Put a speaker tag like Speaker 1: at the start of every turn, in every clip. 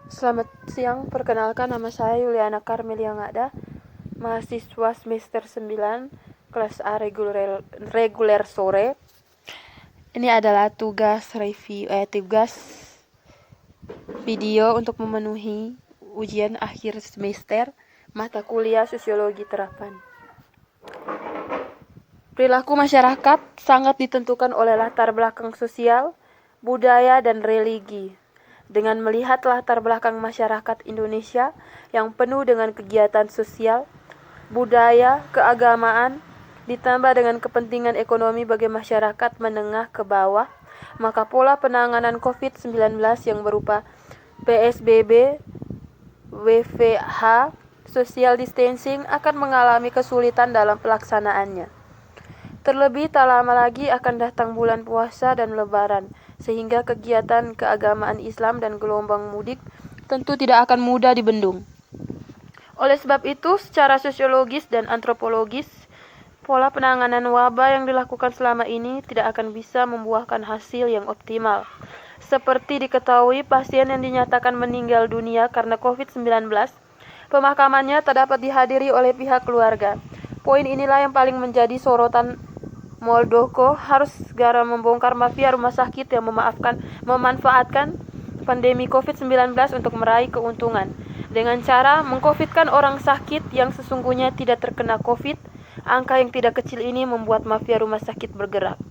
Speaker 1: Selamat siang, perkenalkan nama saya Yuliana Karmelia Ngada, mahasiswa semester 9, kelas A reguler sore. Ini adalah tugas video untuk memenuhi ujian akhir semester mata kuliah Sosiologi Terapan. Perilaku masyarakat sangat ditentukan oleh latar belakang sosial, budaya, dan religi. Dengan melihat latar belakang masyarakat Indonesia yang penuh dengan kegiatan sosial, budaya, keagamaan, ditambah dengan kepentingan ekonomi bagi masyarakat menengah ke bawah, maka pola penanganan COVID-19 yang berupa PSBB, WFH, social distancing akan mengalami kesulitan dalam pelaksanaannya. Terlebih tak lama lagi akan datang bulan puasa dan lebaran, sehingga kegiatan keagamaan Islam dan gelombang mudik tentu tidak akan mudah dibendung. Oleh sebab itu, secara sosiologis dan antropologis, pola penanganan wabah yang dilakukan selama ini tidak akan bisa membuahkan hasil yang optimal. Seperti diketahui, pasien yang dinyatakan meninggal dunia karena COVID-19, pemakamannya tak dapat dihadiri oleh pihak keluarga. Poin inilah yang paling menjadi sorotan. Muldoko harus segera membongkar mafia rumah sakit yang memanfaatkan pandemi COVID-19 untuk meraih keuntungan. Dengan cara mengcovidkan orang sakit yang sesungguhnya tidak terkena COVID, angka yang tidak kecil ini membuat mafia rumah sakit bergerak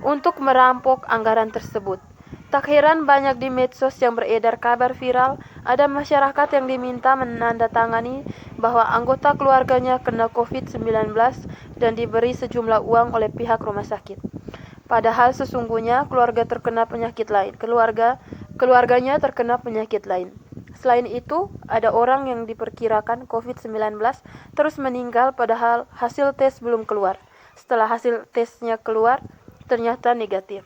Speaker 1: untuk merampok anggaran tersebut. Tak heran banyak di medsos yang beredar kabar viral ada masyarakat yang diminta menandatangani bahwa anggota keluarganya kena COVID-19 dan diberi sejumlah uang oleh pihak rumah sakit. Padahal sesungguhnya keluarganya terkena penyakit lain. Selain itu, ada orang yang diperkirakan COVID-19 terus meninggal padahal hasil tes belum keluar. Setelah hasil tesnya keluar, ternyata negatif.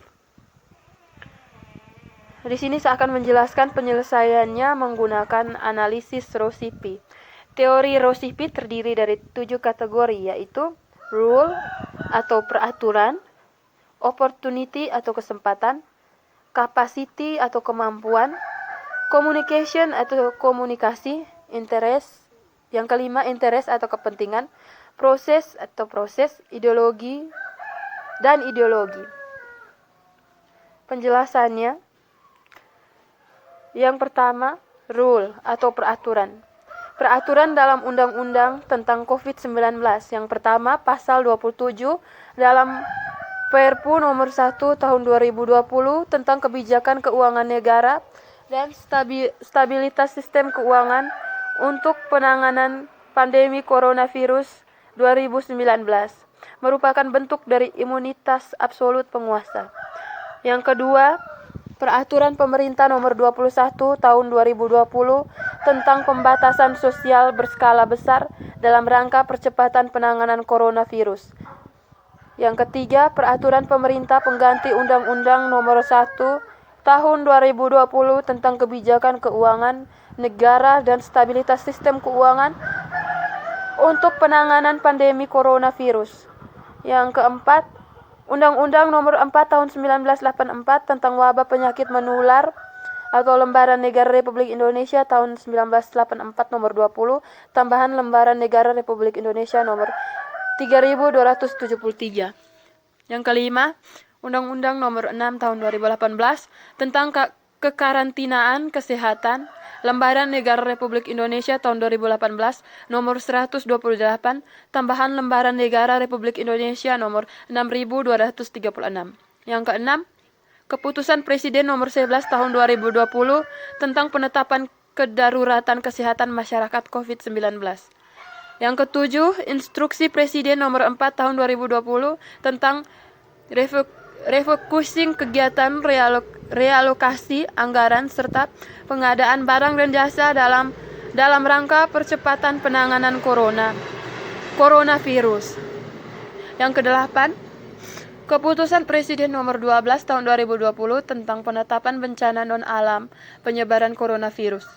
Speaker 1: Di sini saya akan menjelaskan penyelesaiannya menggunakan analisis Rosipy. Teori Rosipy terdiri dari 7 kategori, yaitu rule atau peraturan, opportunity atau kesempatan, capacity atau kemampuan, communication atau komunikasi, interest, yang kelima interest atau kepentingan, proses atau proses, ideologi, dan ideologi. Penjelasannya, yang pertama, rule atau peraturan. Peraturan dalam Undang-Undang tentang COVID-19. Yang pertama, pasal 27 dalam Perpu nomor 1 tahun 2020 tentang kebijakan keuangan negara dan stabilitas sistem keuangan untuk penanganan pandemi coronavirus 2019 merupakan bentuk dari imunitas absolut penguasa. Yang kedua, Peraturan Pemerintah Nomor 21 Tahun 2020 tentang pembatasan sosial berskala besar dalam rangka percepatan penanganan coronavirus. Yang ketiga, Peraturan Pemerintah Pengganti Undang-Undang Nomor 1 Tahun 2020 tentang kebijakan keuangan negara dan stabilitas sistem keuangan untuk penanganan pandemi coronavirus. Yang keempat, Undang-Undang Nomor 4 Tahun 1984 tentang wabah penyakit menular atau Lembaran Negara Republik Indonesia tahun 1984 Nomor 20, tambahan Lembaran Negara Republik Indonesia Nomor 3273. Yang kelima, Undang-Undang Nomor 6 Tahun 2018 tentang kekarantinaan kesehatan, Lembaran Negara Republik Indonesia tahun 2018 nomor 128, tambahan Lembaran Negara Republik Indonesia nomor 6236. Yang keenam, Keputusan Presiden nomor 11 tahun 2020 tentang penetapan kedaruratan kesehatan masyarakat COVID-19. Yang ketujuh, Instruksi Presiden nomor 4 tahun 2020 tentang refocusing kegiatan realokasi anggaran serta pengadaan barang dan jasa dalam rangka percepatan penanganan coronavirus. Yang kedelapan, Keputusan Presiden nomor 12 tahun 2020 tentang penetapan bencana non-alam penyebaran coronavirus.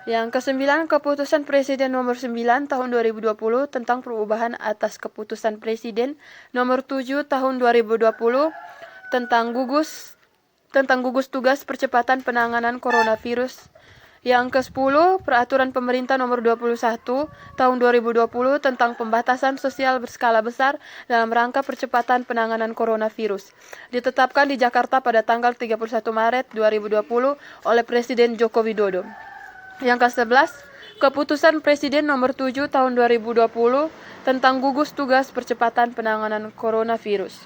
Speaker 1: Yang kesembilan, Keputusan Presiden nomor 9 tahun 2020 tentang perubahan atas Keputusan Presiden nomor 7 tahun 2020 tentang gugus tentang gugus tugas percepatan penanganan coronavirus. Yang ke-10, Peraturan Pemerintah Nomor 21 Tahun 2020 tentang pembatasan sosial berskala besar dalam rangka percepatan penanganan coronavirus. Ditetapkan di Jakarta pada tanggal 31 Maret 2020 oleh Presiden Joko Widodo. Yang ke-11, Keputusan Presiden Nomor 7 Tahun 2020 tentang gugus tugas percepatan penanganan coronavirus.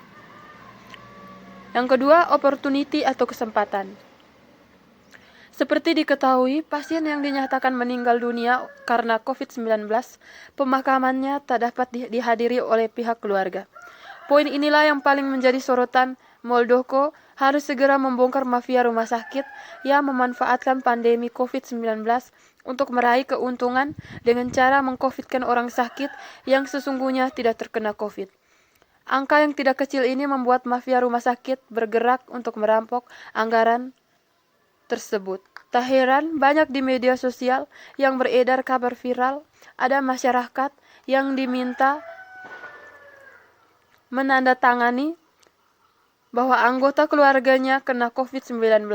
Speaker 1: Yang kedua, opportunity atau kesempatan. Seperti diketahui, pasien yang dinyatakan meninggal dunia karena COVID-19, pemakamannya tak dapat dihadiri oleh pihak keluarga. Poin inilah yang paling menjadi sorotan. Muldoko harus segera membongkar mafia rumah sakit yang memanfaatkan pandemi COVID-19 untuk meraih keuntungan dengan cara meng-COVID-kan orang sakit yang sesungguhnya tidak terkena COVID. Angka yang tidak kecil ini membuat mafia rumah sakit bergerak untuk merampok anggaran tersebut. Tak heran banyak di media sosial yang beredar kabar viral ada masyarakat yang diminta menandatangani bahwa anggota keluarganya kena COVID-19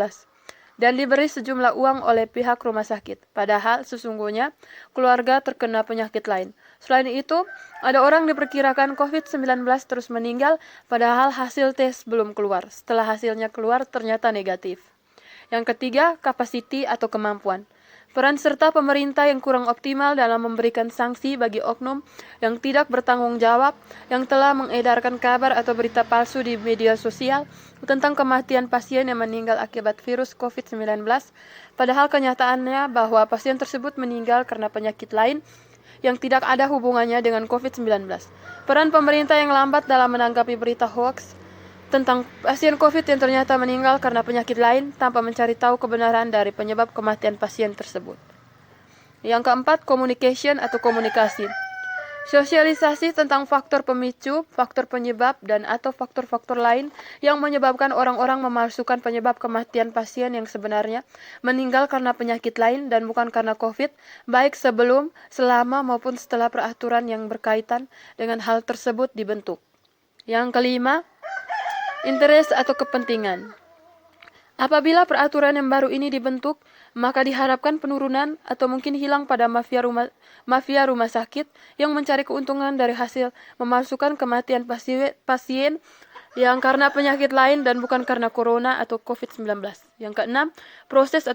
Speaker 1: dan diberi sejumlah uang oleh pihak rumah sakit. Padahal sesungguhnya keluarga terkena penyakit lain. Selain itu, ada orang diperkirakan COVID-19 terus meninggal padahal hasil tes belum keluar. Setelah hasilnya keluar ternyata negatif. Yang ketiga, capacity atau kemampuan. Peran serta pemerintah yang kurang optimal dalam memberikan sanksi bagi oknum yang tidak bertanggung jawab yang telah mengedarkan kabar atau berita palsu di media sosial tentang kematian pasien yang meninggal akibat virus COVID-19, padahal kenyataannya bahwa pasien tersebut meninggal karena penyakit lain yang tidak ada hubungannya dengan COVID-19. Peran pemerintah yang lambat dalam menanggapi berita hoax tentang pasien COVID yang ternyata meninggal karena penyakit lain tanpa mencari tahu kebenaran dari penyebab kematian pasien tersebut. Yang keempat, communication atau komunikasi. Sosialisasi tentang faktor pemicu, faktor penyebab, dan atau faktor-faktor lain yang menyebabkan orang-orang memalsukan penyebab kematian pasien yang sebenarnya meninggal karena penyakit lain dan bukan karena COVID, baik sebelum, selama, maupun setelah peraturan yang berkaitan dengan hal tersebut dibentuk. Yang kelima, interest atau kepentingan. Apabila peraturan yang baru ini dibentuk, maka diharapkan penurunan atau mungkin hilang pada mafia rumah sakit yang mencari keuntungan dari hasil memalsukan kematian pasien yang karena penyakit lain dan bukan karena corona atau COVID-19. Yang keenam, proses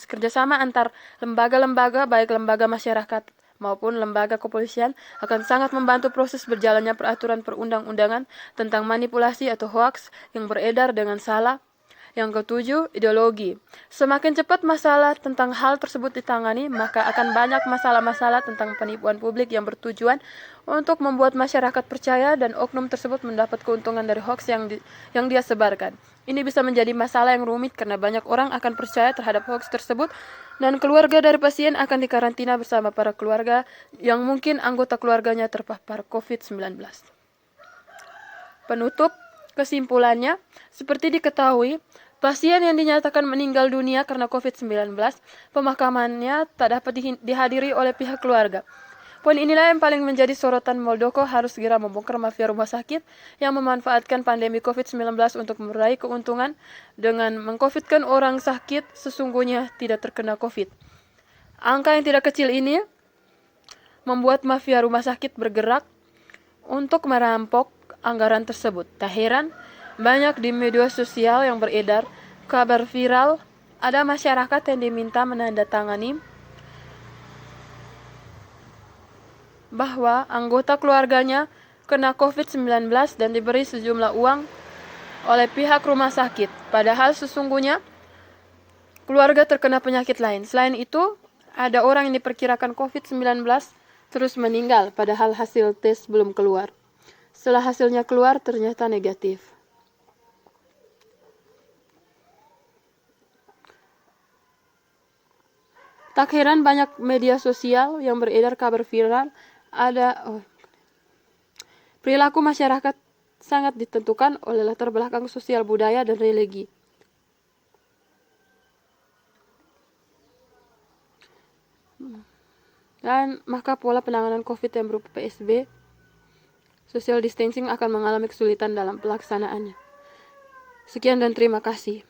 Speaker 1: kerjasama antar lembaga-lembaga baik lembaga masyarakat maupun lembaga kepolisian akan sangat membantu proses berjalannya peraturan perundang-undangan tentang manipulasi atau hoaks yang beredar dengan salah. Yang ketujuh, ideologi. Semakin cepat masalah tentang hal tersebut ditangani, maka akan banyak masalah-masalah tentang penipuan publik yang bertujuan untuk membuat masyarakat percaya dan oknum tersebut mendapat keuntungan dari hoaks yang dia sebarkan. Ini bisa menjadi masalah yang rumit karena banyak orang akan percaya terhadap hoaks tersebut dan keluarga dari pasien akan dikarantina bersama para keluarga yang mungkin anggota keluarganya terpapar COVID-19. Penutup, kesimpulannya, seperti diketahui, pasien yang dinyatakan meninggal dunia karena COVID-19, pemakamannya tak dapat dihadiri oleh pihak keluarga. Poin inilah yang paling menjadi sorotan. Muldoko harus segera membongkar mafia rumah sakit yang memanfaatkan pandemi COVID-19 untuk meraih keuntungan dengan meng-COVID-kan orang sakit sesungguhnya tidak terkena COVID. Angka yang tidak kecil ini membuat mafia rumah sakit bergerak untuk merampok anggaran tersebut. Tak heran, banyak di media sosial yang beredar kabar viral ada masyarakat yang diminta menandatangani bahwa anggota keluarganya kena COVID-19 dan diberi sejumlah uang oleh pihak rumah sakit. Padahal sesungguhnya keluarga terkena penyakit lain. Selain itu, ada orang yang diperkirakan COVID-19 terus meninggal padahal hasil tes belum keluar. Setelah hasilnya keluar ternyata negatif. Tak heran banyak media sosial yang beredar kabar viral perilaku masyarakat sangat ditentukan oleh latar belakang sosial, budaya, dan religi. Dan maka pola penanganan COVID yang berupa PSB, social distancing akan mengalami kesulitan dalam pelaksanaannya. Sekian dan terima kasih.